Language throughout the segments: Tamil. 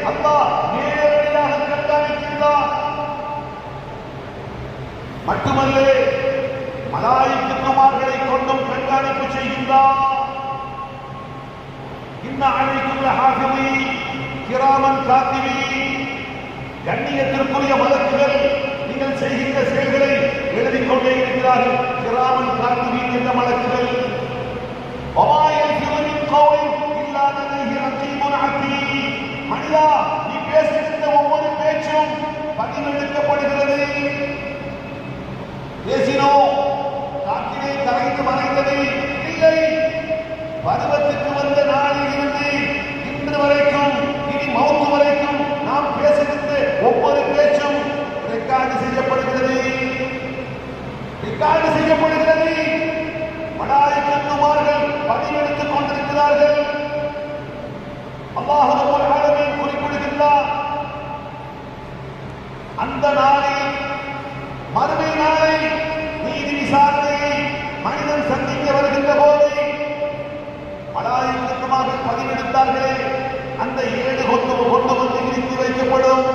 அல்லாஹ் நேரடியாக கண்காணிக்கின்றார். மட்டுமல்ல, மலாயிக்கத்துமார்களை கொண்டும் கண்காணிப்பு செய்கின்றார். இன்ன அலைக்கும் லஹாஃபிதீன் கிராமன் காத்திபீன். கண்ணியத்திற்குரிய மலக்குகள் நீங்கள் செய்கின்ற செயல்களை எழுதிக் கொண்டே இருக்கிறார்கள். கிராமன் காத்திபீன் என்ற மலக்குகள். வமா யல்ஃபிது மின் கௌலின் இல்லா லதைஹி ரகீபுன் அதீத். மனிதா, நீ பேசுகின்ற ஒவ்வொரு பேச்சும் பதிவெடுக்கப்படுகிறது. பேசினோம், காற்றிலே கரைந்து மறைந்தது இல்லை. பருவத்துக்கு வந்த நாளில் இருந்து இன்று வரைக்கும், இனி மௌத்து வரைக்கும் நாம் பேசுகின்ற ஒவ்வொரு பேச்சும் ரெக்கார்டு செய்யப்படுகிறது. ரெக்கார்டு செய்யப்படுகிறது. மலாயிக்கத்துமார்கள் பதிவெடுத்துக் கொண்டிருக்கிறார்கள். அல்லாஹ் ரப்பல் ஆலமீன் குறிப்பிடுகின்றார், அந்த நாளில், மறுமை நாளை, நீதி விசாரணையை மனிதன் சந்திக்க வருகின்ற போது மலாயிக்கத்துமார்கள் பதிவெடுத்தார்களே, அந்த ஏடு கொண்டு வந்து விரித்து வைக்கப்படும்.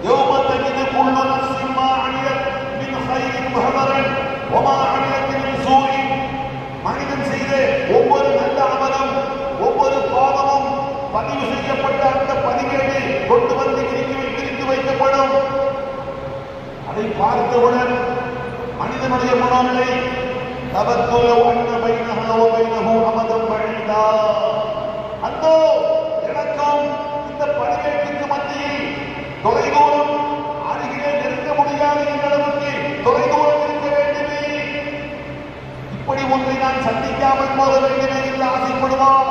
யௌம தஜிது குல்லு நஃப்ஸின் மா அமிலத் மின் கைரின் முஹதரன் வமா அமிலத் மின் சூஇன். மனிதன் செய்த ஒவ்வொரு நல்ல அமலும் ஒவ்வொரு பாவமும் பதிவு செய்யப்பட்ட அந்த பதிவேடு கொண்டு வந்து விரித்து வைக்கப்படும். அதை பார்த்தவுடன் மனிதனுடைய மனநிலை தபத்துலோ அன்ன பைனஹா வ பைனஹு அமதன் பஈதா. அந்தோ எனக்கும் இந்த பதிவேட்டுக்கு மத்தியில் தொலைதூரம், அருகிலே நெருங்க முடியாத அளவுக்கு தொலைதூரம் இருக்க வேண்டுமே. இப்படி ஒன்றை நான் சந்திக்காமல் போக வேண்டுமே என்று ஆசைப்படுவான்.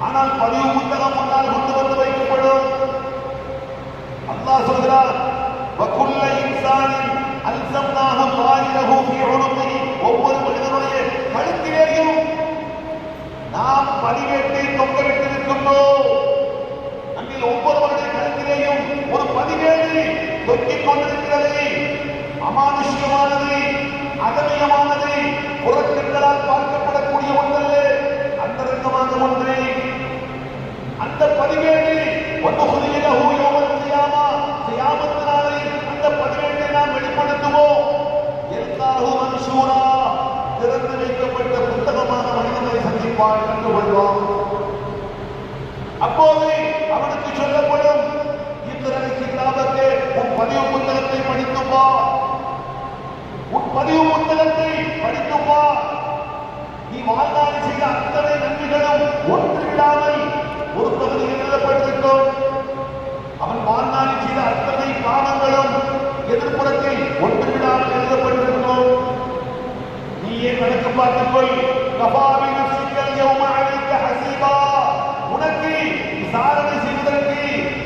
ஆனால் பதிவு புத்தகம் முன்னால் கொண்டு வந்து வைக்கப்படும். அல்லாஹ் சொல்கிறார், வகுல்ல இன்சானின் அல்ஸம்னாஹு தாயிரஹு ஃபீ உனுகிஹி. ஒவ்வொரு மனிதனுடைய கழுத்திலேயும் நாம் பதிவேட்டை தொங்கவிட்டிருக்கின்றோம். அங்கில் ஒவ்வொருவருடைய கழுத்திலேயும் ஒரு பதிவேடு தொங்கிக் கொண்டிருக்கிறது. அமானுஷ்யமானது, அதமியமானது, புறக்கண்களால் பார்க்கப்படக்கூடிய ஒன்றல்ல, அந்தரங்கமான ஒன்று. அந்த பதிவேடு வனுஹ்ரிஜுலஹு யௌமல் கியாமா, கியாமத் நாளில் அந்த பதிவேட்டை நாம் வெளிப்படுத்துவோம். யல்காஹு மன்ஷூரா, திறந்து வைக்கப்பட்ட புத்தகமான மனிதனை சந்திப்பான், கண்டுகொள்வான். அப்போது அவனுக்கு சொல்லப்படும், இத்தனை கிதாபத்தை, உன் பதிவு புத்தகத்தை படித்துப்பா, உன் பதிவு புத்தகத்தை படித்துப்பா. நீ வாழ்நாள் செய்த அத்தனை நன்மைகளும் ஒன்று விடாமல் ஒரு பகுதியில் எழுதப்பட்டிருக்கும். அவன் வாழ்நாளில் செய்த அத்தனை பாவங்களும் எதிர்ப்புறத்தில் ஒன்று விடாமல் எழுதப்பட்டிருக்கும். நீயே கணக்கு பார்த்துக்கொள். கஃபாபி நஃப்ஸிகல் யௌம அலைக ஹஸீபா. உனக்கு விசாரணை செய்வதற்கு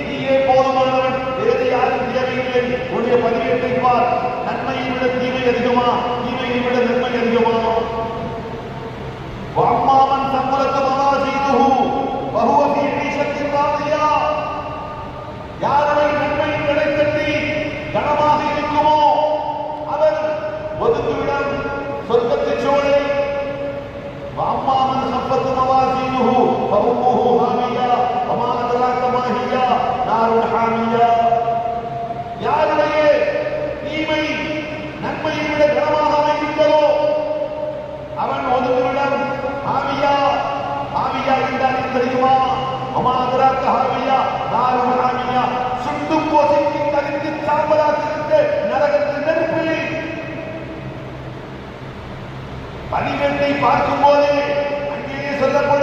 நீயே போதுமானவன், வேறு யாரும் தேவையில்லை. உன்னுடைய பதிவேட்டை பார். நன்மையை விட தீமை அதிகமா, தீமையை விட நன்மை அதிகமா? வஅம்மா மன் ஸகுலத் மவாஸீனுஹு வஹுவ ஃபீ ஈஷத்தின் ராதியா. யாருடைய நன்மை கிடைத்தது கனமாக இருக்குமோ அவர் ஒதுக்குவிடம் சொர்க்கத்தின் சோலை. வஅம்மா மன் ஸஃபத் மவாஸீனுஹு ஃபஉம்முஹு ஹாமியா வமா அத்ராக மா ஹியா நாருன் ஹாமியா. யாருடைய தீமை நன்மையை விட கனமாக இருக்கிறதோ அவன் ஒதுக்குவிடம் ஹாமியா. ஹாமியா என்றால் தெரியுமா? வமா அத்ராக ஹாமியா நாருன் ஹாமியா. சுட்டு போசிக்கு கரித்து சாம்பலாக்கிருந்த நரகத்தின் நெருப்பில். பதிவேட்டை பார்க்கும் போது அங்கேயே சொல்லப்படும்,